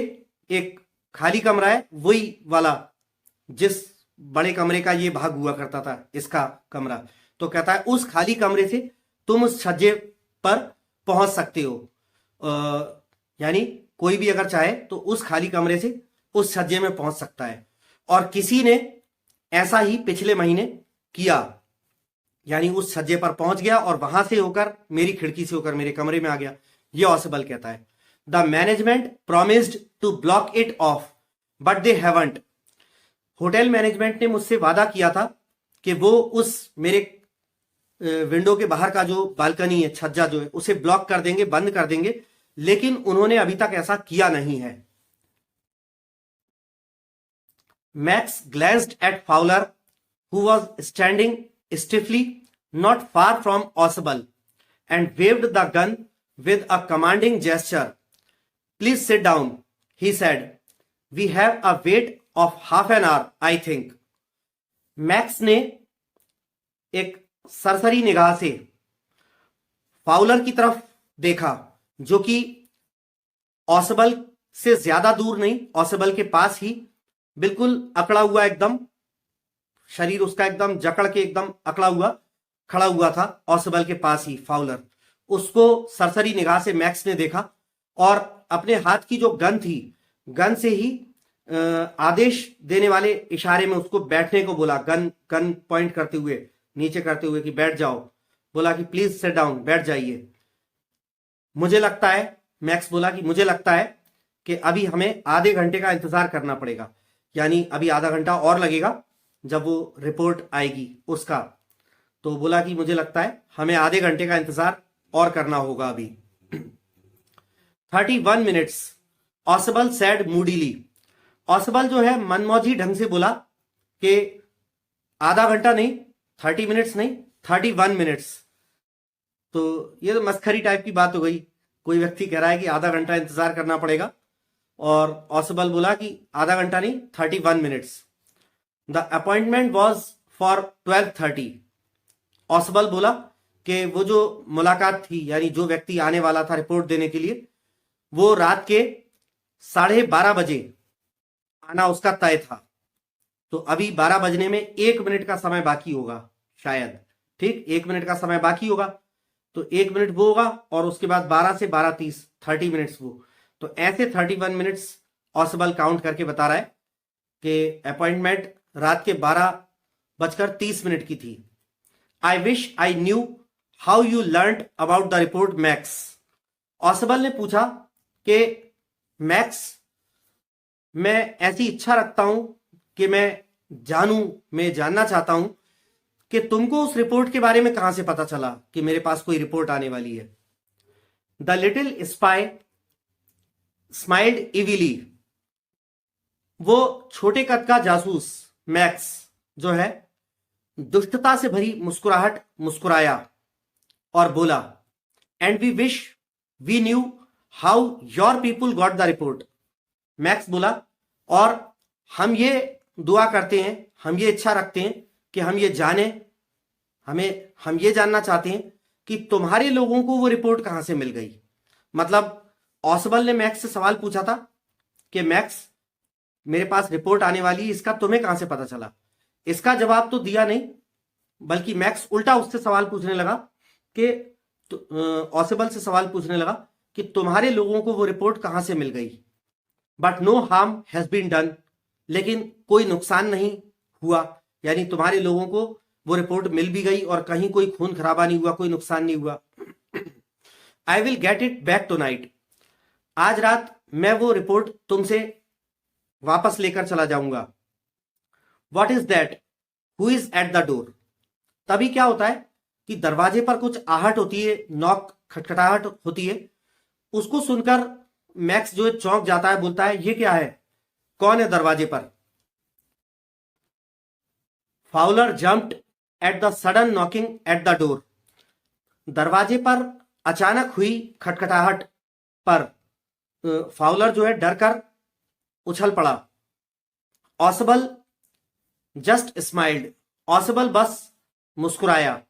एक खाली कमरा है, वही वाला जिस बड़े कमरे का ये भाग हुआ करता था, इसका कमरा। तो कहता है उस खाली कमरे से तुम उस छज्जे पर पहुंच सकते हो। यानी कोई भी अगर चाहे तो उस खाली कमरे से उस छज्जे में पहुंच सकता है। और किसी ने ऐसा ही पिछले महीने किया, यानी उस छज्जे पर पहुंच गया और वहां से होकर मेरी खिड़की से होकर मेरे कमरे में आ गया, ये ऑसेबल कहता है। The management promised to block it off but they haven't. Hotel management ने मुझसे वादा किया था कि वो उस मेरे विंडो के बाहर का जो बालकनी है, छज्जा जो है, उसे ब्लॉक कर देंगे, बंद कर देंगे, लेकिन उन्होंने अभी तक ऐसा किया नहीं है। Max glanced at Fowler who was standing stiffly not far from Oswald and waved the gun with a commanding gesture. Please sit down, he said. We have a wait of half an hour, I think. Max ने एक सरसरी निगाह से Fowler की तरफ देखा, जो कि ऑसबल से ज्यादा दूर नहीं, ऑसबल के पास ही, बिल्कुल अकड़ा हुआ, एकदम शरीर उसका एकदम जकड़ के एकदम अकड़ा हुआ खड़ा हुआ था ऑसबल के पास ही फाउलर। उसको सरसरी निगाह से मैक्स ने देखा और अपने हाथ की जो गन थी, गन से ही आदेश देने वाले इशारे में उसको बैठने को बोला, गन पॉइंट करते हुए, नीचे करते हुए कि बैठ जाओ। बोला कि प्लीज सिट डाउन, बैठ जाइए। मुझे लगता है, मैक्स बोला कि मुझे लगता है कि अभी हमें आधे घंटे का इंतजार करना पड़ेगा, यानी अभी आधा घंटा और लगेगा जब वो रिपोर्ट आएगी उसका। तो बोला कि मुझे लगता है हमें आधे घंटे का इंतजार और करना होगा अभी। 31 minutes, ऑसबल सैड मूडीली। ऑसबल जो है मनमौजी ढंग से बोला कि आधा घंटा नहीं, 30 मिनट्स नहीं, 31 मिनट्स। तो ये तो मस्खरी टाइप की बात हो गई। कोई व्यक्ति कह रहा है कि आधा घंटा इंतजार करना पड़ेगा और ऑसबल बोला कि आधा घंटा नहीं, 31 minutes. The appointment was for 12:30। ऑसबल बोला कि वो जो मुलाकात थी, यानी जो व्यक्ति आने वाला था रिपोर्ट देने के लिए, वो रात के 12:30 बजे आना उसका तय था। तो अभी 12 बजने में 1 मिनट का समय बाकी होगा शायद, ठीक, 1 मिनट का समय बाकी होगा, तो 1 मिनट वो होगा और उसके बाद 12 से 12:30, 30 मिनट्स वो, तो ऐसे 31 मिनट्स ऑसिबल काउंट करके बता रहा है कि अपॉइंटमेंट रात के 12:30 की थी। I wish I knew how you learn about the report max. ऑसिबल ने पूछा कि मैक्स, मैं ऐसी इच्छा रखता हूं कि मैं जानना चाहता हूं कि तुमको उस रिपोर्ट के बारे में कहां से पता चला कि मेरे पास कोई रिपोर्ट आने वाली है। The little spy smiled evilly. वो छोटे कद का जासूस मैक्स जो है दुष्टता से भरी मुस्कुराहट मुस्कुराया और बोला, and we wish we knew how your people got the report. Max बोला, और हम ये दुआ करते हैं, हम ये इच्छा रखते हैं कि हम ये जाने, हम ये जानना चाहते हैं कि तुम्हारे लोगों को वो रिपोर्ट कहां से मिल गई। मतलब ऑसिबल ने मैक्स से सवाल पूछा था कि मैक्स, मेरे पास रिपोर्ट आने वाली है, इसका तुम्हें कहां से पता चला। इसका जवाब तो दिया नहीं, बल्कि मैक्स उल्टा उससे सवाल पूछने लगा कि ऑसिबल से सवाल पूछने लगा कि तुम्हारे लोगों को वो रिपोर्ट कहां से मिल गई। But no harm has been done. लेकिन कोई नुकसान नहीं हुआ, यानी तुम्हारे लोगों को वो रिपोर्ट मिल भी गई और कहीं कोई खून खराबा नहीं हुआ, कोई नुकसान नहीं हुआ। I will get it back tonight. आज रात मैं वो रिपोर्ट तुमसे वापस लेकर चला जाऊंगा। What is that, who is eight the door. तभी क्या होता है कि दरवाजे पर कुछ आहट होती है, नॉक, खटखटाहट होती है। उसको सुनकर मैक्स जो है चौंक जाता है, बोलता है, ये क्या है, कौन है दरवाजे पर। Fowler jumped at the sudden knocking at the door. दरवाजे पर अचानक हुई खटखटाहट पर फाउलर जो है डर कर उछल पड़ा। ऑसिबल जस्ट स्माइल्ड। ऑसिबल बस मुस्कुराया।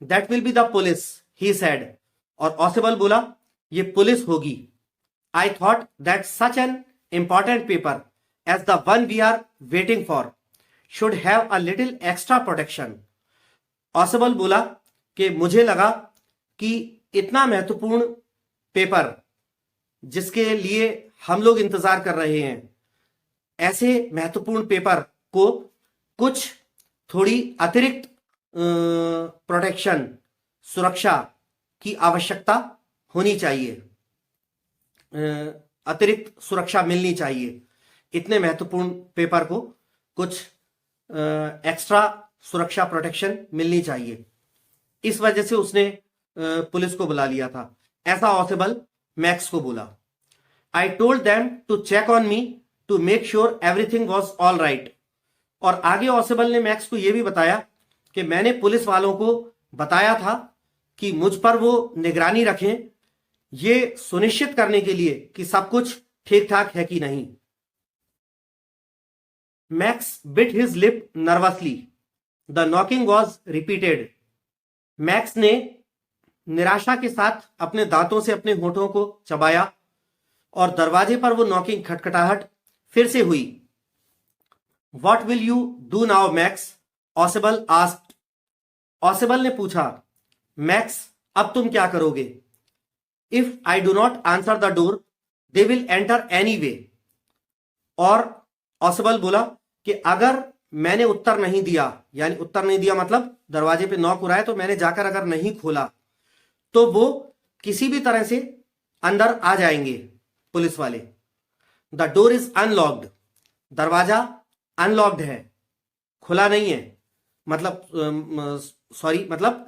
That will be the police, he said. और ऑसिबल बोला, ये पुलिस होगी। I thought that such an important paper as the one we are waiting for should have a little extra protection. Ausable बोला कि मुझे लगा कि इतना महत्वपूर्ण पेपर जिसके लिए हम लोग इंतजार कर रहे हैं, ऐसे महत्वपूर्ण पेपर को कुछ थोड़ी अतिरिक्त प्रोटेक्शन, सुरक्षा की आवश्यकता होनी चाहिए, अतिरिक्त सुरक्षा मिलनी चाहिए। इतने महत्वपूर्ण पेपर को कुछ एक्स्ट्रा सुरक्षा, प्रोटेक्शन मिलनी चाहिए। इस वजह से उसने पुलिस को बुला लिया था, ऐसा ऑसिबल मैक्स को बोला। I told them to check on me to make sure everything was all right. और आगे ऑसिबल ने मैक्स को यह भी बताया कि मैंने पुलिस वालों को बताया था कि मुझ पर वो निगरानी रखें, ये सुनिश्चित करने के लिए कि सब कुछ ठीक ठाक है कि नहीं। Max bit his lip nervously. The knocking was repeated. Max ने निराशा के साथ अपने दांतों से अपने होठों को चबाया और दरवाजे पर वो नॉकिंग, खटखटाहट फिर से हुई। What will you do now max, ऑसिबल asked. ऑसिबल ने पूछा, मैक्स अब तुम क्या करोगे। If I do not answer the door they will enter any way. और ऑसिबल बोला कि अगर मैंने उत्तर नहीं दिया, यानी उत्तर नहीं दिया मतलब दरवाजे पे नॉक हो रहा है तो मैंने जाकर अगर नहीं खोला तो वो किसी भी तरह से अंदर आ जाएंगे पुलिस वाले। The door is unlocked. दरवाजा अनलॉक्ड है, खुला नहीं है, मतलब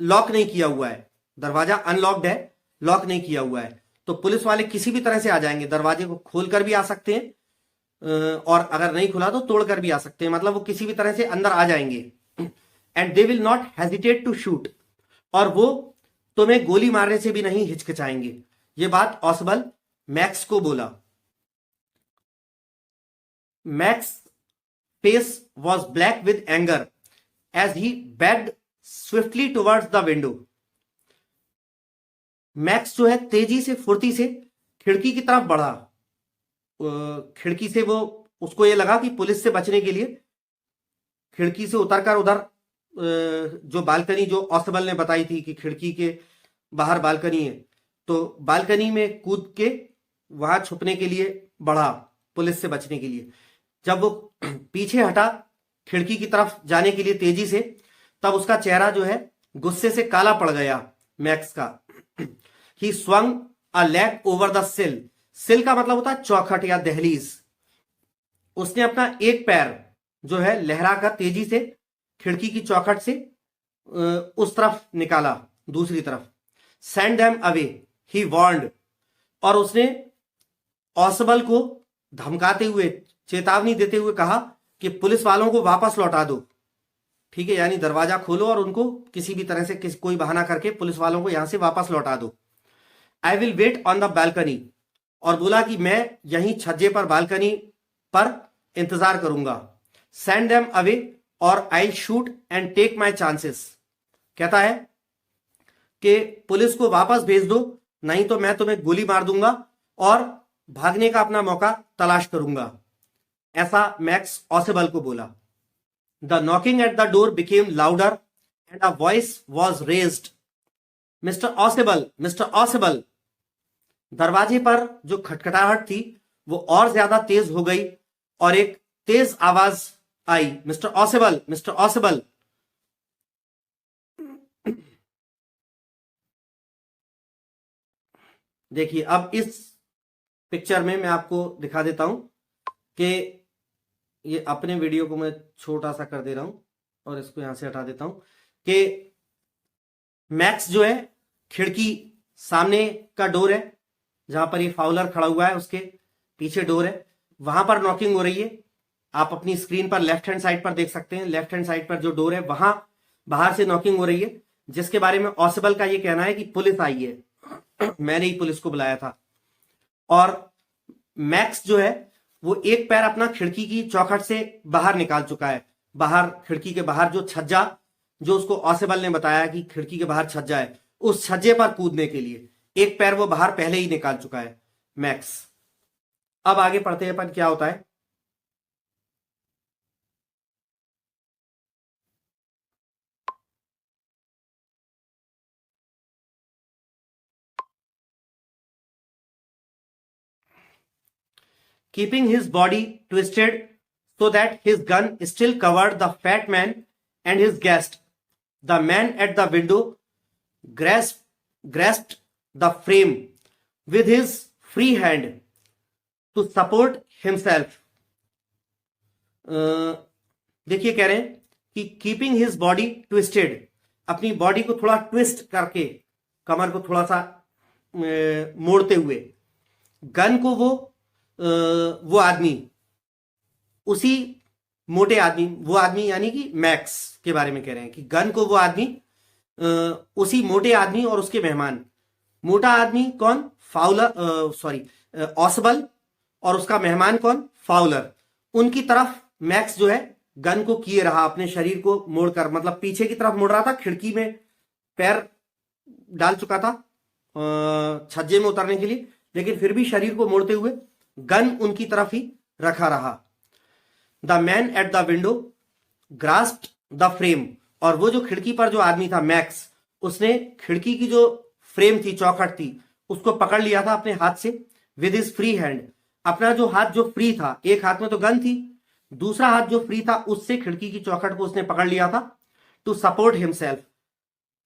लॉक नहीं किया हुआ है। दरवाजा अनलॉक्ड है, लॉक नहीं किया हुआ है, तो पुलिस वाले किसी भी तरह से आ जाएंगे। दरवाजे को खोलकर भी आ सकते हैं और अगर नहीं खुला तो तोड़कर भी आ सकते हैं, मतलब वो किसी भी तरह से अंदर आ जाएंगे। And they will not hesitate to shoot. और वो तुम्हें गोली मारने से भी नहीं हिचकिचाएंगे। ये बात ऑसिबल मैक्स को बोला। Max face was black with anger as he backed swiftly towards the window. Max जो है तेजी से, फुर्ती से खिड़की की तरफ बढ़ा। खिड़की से वो, उसको ये लगा कि पुलिस से बचने के लिए खिड़की से उतरकर उधर जो बालकनी जो ऑसबल ने बताई थी कि खिड़की के बाहर बालकनी है, तो बालकनी में कूद के वहां छुपने के लिए बढ़ा पुलिस से बचने के लिए। जब वो पीछे हटा खिड़की की तरफ जाने के लिए तेजी से, तब उसका चेहरा जो है गुस्से से काला पड़ गया मैक्स का। ही swung a leg over the सिल। सिल का मतलब होता है चौखट या दहलीज। उसने अपना एक पैर जो है लहराकर तेजी से खिड़की की चौखट से उस तरफ निकाला, दूसरी तरफ। Send them away he warned. और उसने ऑसबल को धमकाते हुए, चेतावनी देते हुए कहा कि पुलिस वालों को वापस लौटा दो। ठीक है, यानी दरवाजा खोलो और उनको किसी भी तरह से कोई बहाना करके पुलिस वालों को यहां से वापस लौटा दो। I will wait on the balcony. और बोला कि मैं यहीं छज्जे पर बालकनी पर इंतजार करूंगा। सेंड देम अवे और I shoot and take my chances. कहता है कि पुलिस को वापस भेज दो, नहीं तो मैं तुम्हें गोली मार दूंगा और भागने का अपना मौका तलाश करूंगा। ऐसा मैक्स ऑसबल को बोला। The knocking at the door became louder and a voice was raised. Mister Ausable, mister Ausable. दरवाजे पर जो खटखटाहट थी वो और ज्यादा तेज हो गई और एक तेज आवाज आई, मिस्टर ऑसबल, मिस्टर ऑसबल। देखिए, अब इस पिक्चर में मैं आपको दिखा देता हूं कि ये अपने वीडियो को मैं छोटा सा कर दे रहा हूं और इसको यहां से हटा देता हूं कि मैक्स जो है खिड़की, सामने का डोर है जहां पर ये फाउलर खड़ा हुआ है, उसके पीछे डोर है, वहां पर नॉकिंग हो रही है। आप अपनी स्क्रीन पर लेफ्ट हैंड साइड पर देख सकते हैं। लेफ्ट हैंड साइड पर जो डोर है वहां बाहर से नॉकिंग हो रही है, जिसके बारे में ऑसबल का ये कहना है कि पुलिस आई है, मैंने ही पुलिस को बुलाया था। और मैक्स जो है वो एक पैर अपना खिड़की की चौखट से बाहर निकाल चुका है। बाहर, खिड़की के बाहर जो छज्जा, जो उसको ऑसबल ने बताया कि खिड़की के बाहर छज्जा है, उस छज्जे पर कूदने के लिए एक पैर वो बाहर पहले ही निकाल चुका है मैक्स। अब आगे पढ़ते हैं अपन क्या होता है। Keeping his body twisted so that his gun still covered the fat man and his guest, the man at the window grasped the frame with his free hand to support himself. देखिए, कह रहे हैं कि keeping his body twisted, अपनी body को थोड़ा twist करके, कमर को थोड़ा सा मोड़ते हुए, गन को वो आदमी, उसी मोटे आदमी, वो आदमी यानी कि मैक्स के बारे में कह रहे हैं कि गन को वो आदमी, उसी मोटे आदमी और उसके मेहमान। मोटा आदमी कौन? फाउलर, सॉरी, ऑसबल, और उसका मेहमान कौन? फाउलर। उनकी तरफ मैक्स जो है गन को किए रहा, अपने शरीर को मोड़कर, मतलब पीछे की तरफ मुड़ रहा था, खिड़की में पैर डाल चुका था छज्जे में उतरने के लिए, लेकिन फिर भी शरीर को मोड़ते हुए गन उनकी तरफ ही रखा रहा। The man at the window grasped the frame. और वो जो खिड़की पर जो आदमी था मैक्स, उसने खिड़की की जो फ्रेम थी, चौखट थी, उसको पकड़ लिया था अपने हाथ से। विद हिज फ्री हैंड, अपना जो हाथ जो फ्री था, एक हाथ में तो गन थी, दूसरा हाथ जो फ्री था उससे खिड़की की चौखट को उसने पकड़ लिया था। टू सपोर्ट हिमसेल्फ,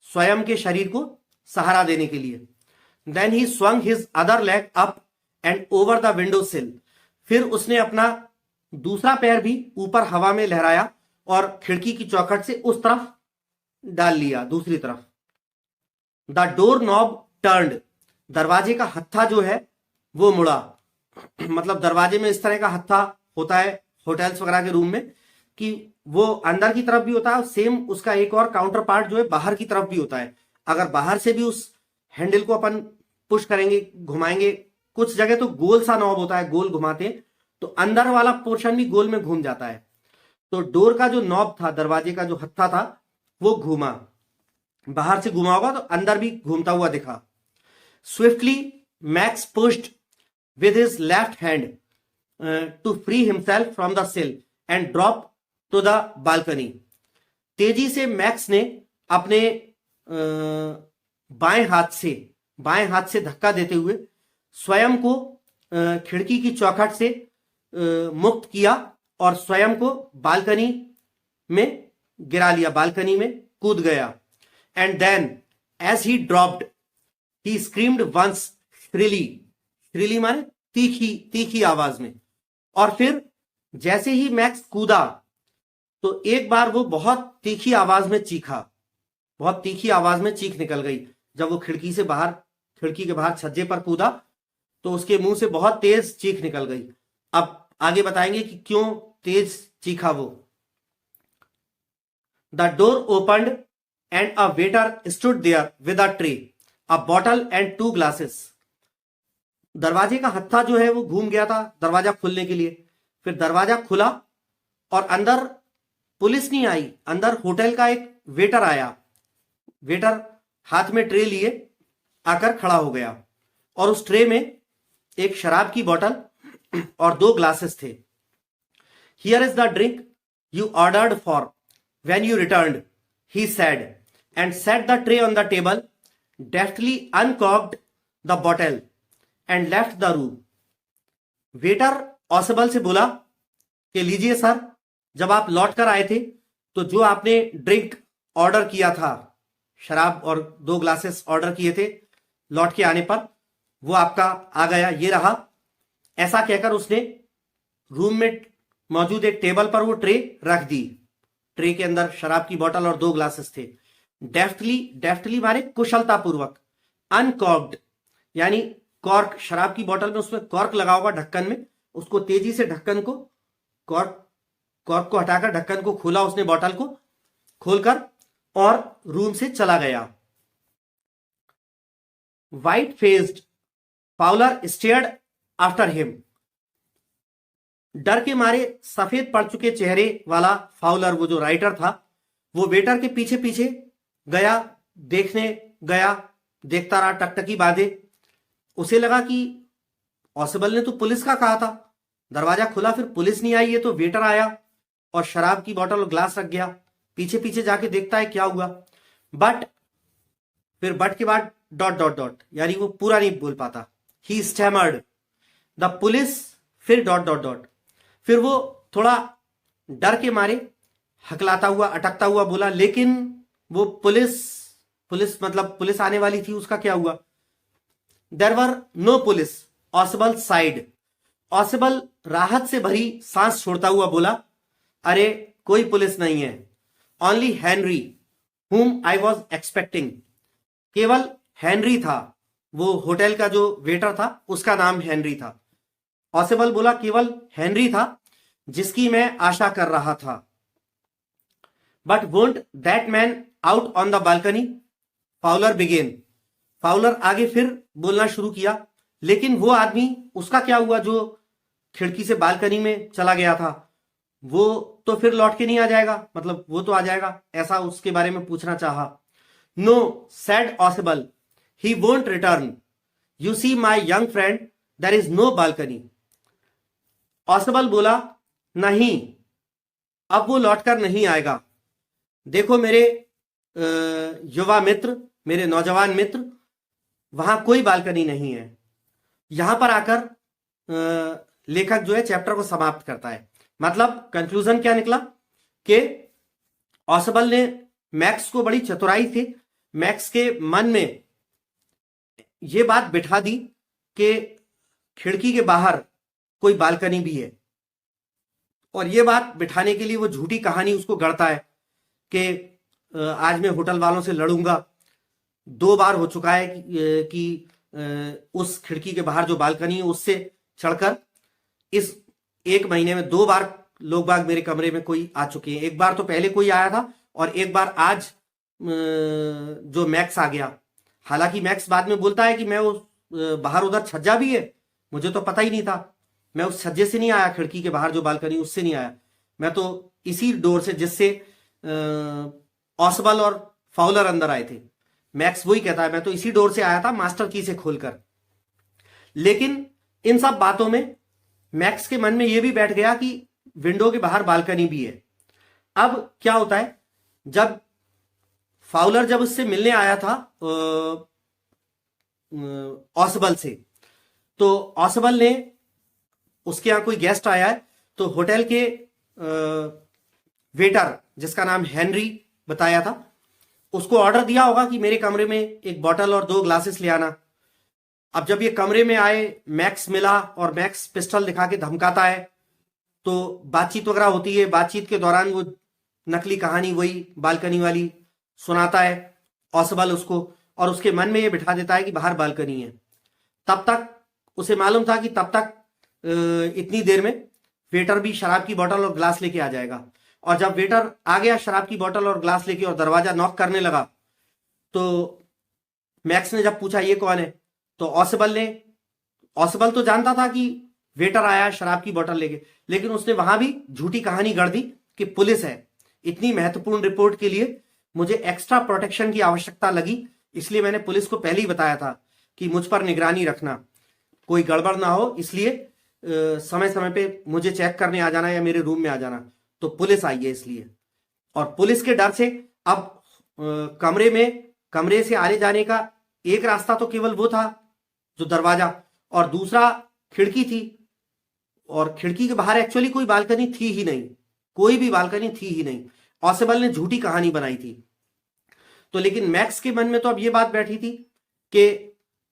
स्वयं के शरीर को सहारा देने के लिए। Then he swung his other leg up and over the window sill. फिर उसने अपना दूसरा पैर भी ऊपर हवा में लहराया और खिड़की की चौखट से उस तरफ डाल लिया, दूसरी तरफ। द डोर नॉब टर्न्ड, दरवाजे का हत्था जो है वो मुड़ा। मतलब दरवाजे में इस तरह का हत्था होता है होटल्स वगैरह के रूम में, कि वो अंदर की तरफ भी होता है, सेम उसका एक और काउंटर पार्ट जो है बाहर की तरफ भी होता है। अगर बाहर से भी उस हैंडल को अपन पुश करेंगे, घुमाएंगे, कुछ जगह तो गोल सा नॉब होता है, गोल घुमाते हैं तो अंदर वाला पोर्शन भी गोल में घूम जाता है। तो डोर का जो नॉब था, दरवाजे का जो हत्था था, वो घूमा, बाहर से घुमा होगा तो अंदर भी घूमता हुआ दिखा। Swiftly max pushed with his left hand to free himself from the sill and drop to the balcony. तेजी से मैक्स ने अपने बाएं हाथ से धक्का देते हुए स्वयं को खिड़की की चौखट से मुक्त किया और स्वयं को बालकनी में गिरा लिया, बालकनी में कूद गया। And then as he dropped he screamed once shrilly माने तीखी आवाज में। और फिर जैसे ही मैक्स कूदा तो एक बार वो बहुत तीखी आवाज में चीख निकल गई। जब वो खिड़की के बाहर छज्जे पर कूदा तो उसके मुंह से बहुत तेज चीख निकल गई। अब आगे बताएंगे कि क्यों तेज चीखा वो। The door opened and a waiter stood there with a tray, a bottle and 2 glasses. दरवाजे का हत्था जो है वो घूम गया था दरवाजा खोलने के लिए। फिर दरवाजा खुला और अंदर पुलिस नहीं आई, अंदर होटल का एक वेटर आया। वेटर हाथ में ट्रे लिए आकर खड़ा हो गया और उस ट्रे में एक शराब की बोतल और 2 ग्लासेस थे। Here is the drink you ordered for when you returned, he said, and set the tray on the table, deftly uncorked the bottle and left the room. Waiter Ausable से बोला कि लीजिए सर, जब आप लौट कर आए थे तो जो आपने ड्रिंक ऑर्डर किया था, शराब और 2 ग्लासेस ऑर्डर किए थे लौट के आने पर, वो आपका आ गया, ये रहा। ऐसा कहकर उसने रूम में मौजूद एक टेबल पर वो ट्रे रख दी। ट्रे के अंदर शराब की बोतल और 2 ग्लासेस थे। डेफ्टली माने कुशलतापूर्वक, अनकॉर्क्ड यानी कॉर्क, शराब की बोतल में उसमें कॉर्क लगा होगा ढक्कन में, उसको तेजी से ढक्कन को कॉर्क को हटाकर ढक्कन को खोला उसने, बोतल को खोलकर, और रूम से चला गया। White faced Fowler stared after him. डर के मारे सफेद पड़ चुके चेहरे वाला फाउलर, वो जो राइटर था, वो वेटर के पीछे पीछे गया, देखता रहा टकटकी बांधे। उसे लगा कि ऑसेबल ने तो पुलिस का कहा था, दरवाजा खुला फिर पुलिस नहीं आई है, तो वेटर आया और शराब की बोतल और ग्लास रख गया। पीछे पीछे जाके देखता है क्या हुआ, बट के बाद ... यानी वो पूरा नहीं बोल पाता। ही स्टैमर्ड द पुलिस, फिर ... फिर वो थोड़ा डर के मारे हकलाता हुआ, अटकता हुआ बोला, लेकिन वो पुलिस मतलब पुलिस आने वाली थी, उसका क्या हुआ। There were no police, Ausable sighed. Ausable राहत से भरी सांस छोड़ता हुआ बोला, अरे कोई पुलिस नहीं है। Only Henry whom I was expecting, केवल हेनरी था, वो होटल का जो वेटर था उसका नाम हेनरी था। ऑसेबल बोला केवल हेनरी था जिसकी मैं आशा कर रहा था। But won't that man out on the balcony, Fowler began. Fowler आगे फिर बोलना शुरू किया, लेकिन वो आदमी, उसका क्या हुआ जो खिड़की से बालकनी में चला गया था, वो तो फिर लौट के नहीं आ जाएगा, मतलब वो तो आ जाएगा, ऐसा उसके बारे में पूछना चाहा। No said Ausable, he won't return, you see my young friend, there is no balcony. Ausable बोला, नहीं, अब वो लौटकर नहीं आएगा। देखो मेरे युवा मित्र, मेरे नौजवान मित्र, वहां कोई बालकनी नहीं है। यहां पर आकर लेखक जो है चैप्टर को समाप्त करता है। मतलब कंक्लूजन क्या निकला कि ऑसेबल ने मैक्स को बड़ी चतुराई से मैक्स के मन में यह बात बिठा दी कि खिड़की के बाहर कोई बालकनी भी है, और यह बात बिठाने के लिए वो झूठी कहानी उसको गढ़ता है कि आज मैं होटल वालों से लड़ूंगा। 2 बार हो चुका है कि उस खिड़की के बाहर जो बालकनी है उससे चढ़कर इस 1 महीने में 2 बार लोग बाग मेरे कमरे में कोई आ चुके हैं। एक बार तो पहले कोई आया था और एक बार आज जो मैक्स आ गया। हालांकि मैक्स बाद में बोलता है कि मैं उस बाहर उधर छज्जा भी है, मुझे तो पता ही नहीं था, मैं उस छज्जे से नहीं आया, खिड़की के बाहर जो बालकनी उससे नहीं आया, मैं तो इसी डोर से जिससे ऑसेबल और फाउलर अंदर आए थे। मैक्स वही कहता है, मैं तो इसी डोर से आया था मास्टर की से खोलकर। लेकिन इन सब बातों में मैक्स के मन में यह भी बैठ गया कि विंडो के बाहर बालकनी भी है। अब क्या होता है जब फाउलर जब उससे मिलने आया था ऑसबल से, तो ऑसबल ने, उसके यहाँ कोई गेस्ट आया है, तो होटल के वेटर जिसका नाम हेनरी बताया था, उसको ऑर्डर दिया होगा कि मेरे कमरे में एक बॉटल और 2 ग्लासेस ले आना। अब जब ये कमरे में आए, मैक्स मिला और मैक्स पिस्टल दिखा के धमकाता है, तो बातचीत वगैरह होती है। बातचीत के दौरान वो नकली कहानी वही बालकनी वाली सुनाता है ऑसबल उसको, और उसके मन में ये बिठा देता है कि बाहर बालकनी है। तब तक उसे मालूम था कि तब तक इतनी देर में वेटर भी शराब की बोतल और ग्लास लेके आ जाएगा। और जब वेटर आ गया शराब की बोतल और ग्लास लेके और दरवाजा नॉक करने लगा, तो मैक्स ने जब पूछा ये कौन है, तो ऑसबल तो जानता था कि वेटर आया है शराब की बोतल लेके, लेकिन उसने वहां भी झूठी कहानी गढ़ दी कि पुलिस है। इतनी महत्वपूर्ण रिपोर्ट के लिए मुझे एक्स्ट्रा प्रोटेक्शन की आवश्यकता लगी, इसलिए मैंने पुलिस को पहले ही बताया था कि मुझ पर निगरानी रखना, कोई गड़बड़ ना हो, इसलिए समय समय पे मुझे चेक करने आ जाना या मेरे रूम में आ जाना। तो पुलिस आई है इसलिए। और पुलिस के डर से अब कमरे से आने जाने का एक रास्ता तो केवल वो था जो दरवाजा, और दूसरा खिड़की थी, और खिड़की के बाहर एक्चुअली कोई बालकनी थी ही नहीं, कोई भी बालकनी थी ही नहीं। ऑसबल ने झूठी कहानी बनाई थी। तो लेकिन मैक्स के मन में तो अब ये बात बैठी थी कि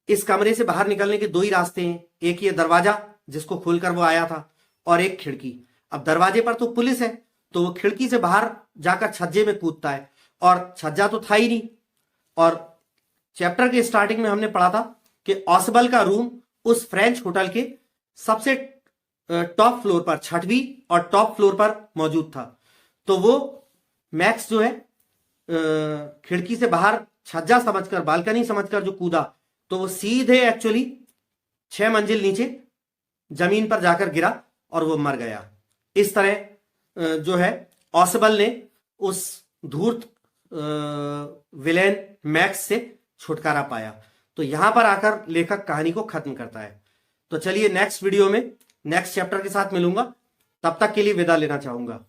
इस कमरे से बाहर निकलने के 2 ही रास्ते हैं, एक ये दरवाजा जिसको खोलकर वो आया था, और एक खिड़की। अब दरवाजे पर तो पुलिस है, तो वो खिड़की से बाहर जाकर छज्जे में कूदता है, और छज्जा तो था ही नहीं। और चैप्टर के स्टार्टिंग में हमने पढ़ा था कि ऑसबल का रूम उस फ्रेंच होटल के सबसे टॉप फ्लोर पर, 6वीं और टॉप फ्लोर पर मौजूद था। तो वो मैक्स जो है खिड़की से बाहर छज्जा समझकर, बालकनी समझकर जो कूदा, तो वो सीधे एक्चुअली 6 मंजिल नीचे जमीन पर जाकर गिरा और वो मर गया। इस तरह जो है ऑसबल ने उस धूर्त विलेन मैक्स से छुटकारा पाया। तो यहां पर आकर लेखक कहानी को खत्म करता है। तो चलिए नेक्स्ट वीडियो में नेक्स्ट चैप्टर के साथ मिलूंगा, तब तक के लिए विदा लेना चाहूंगा।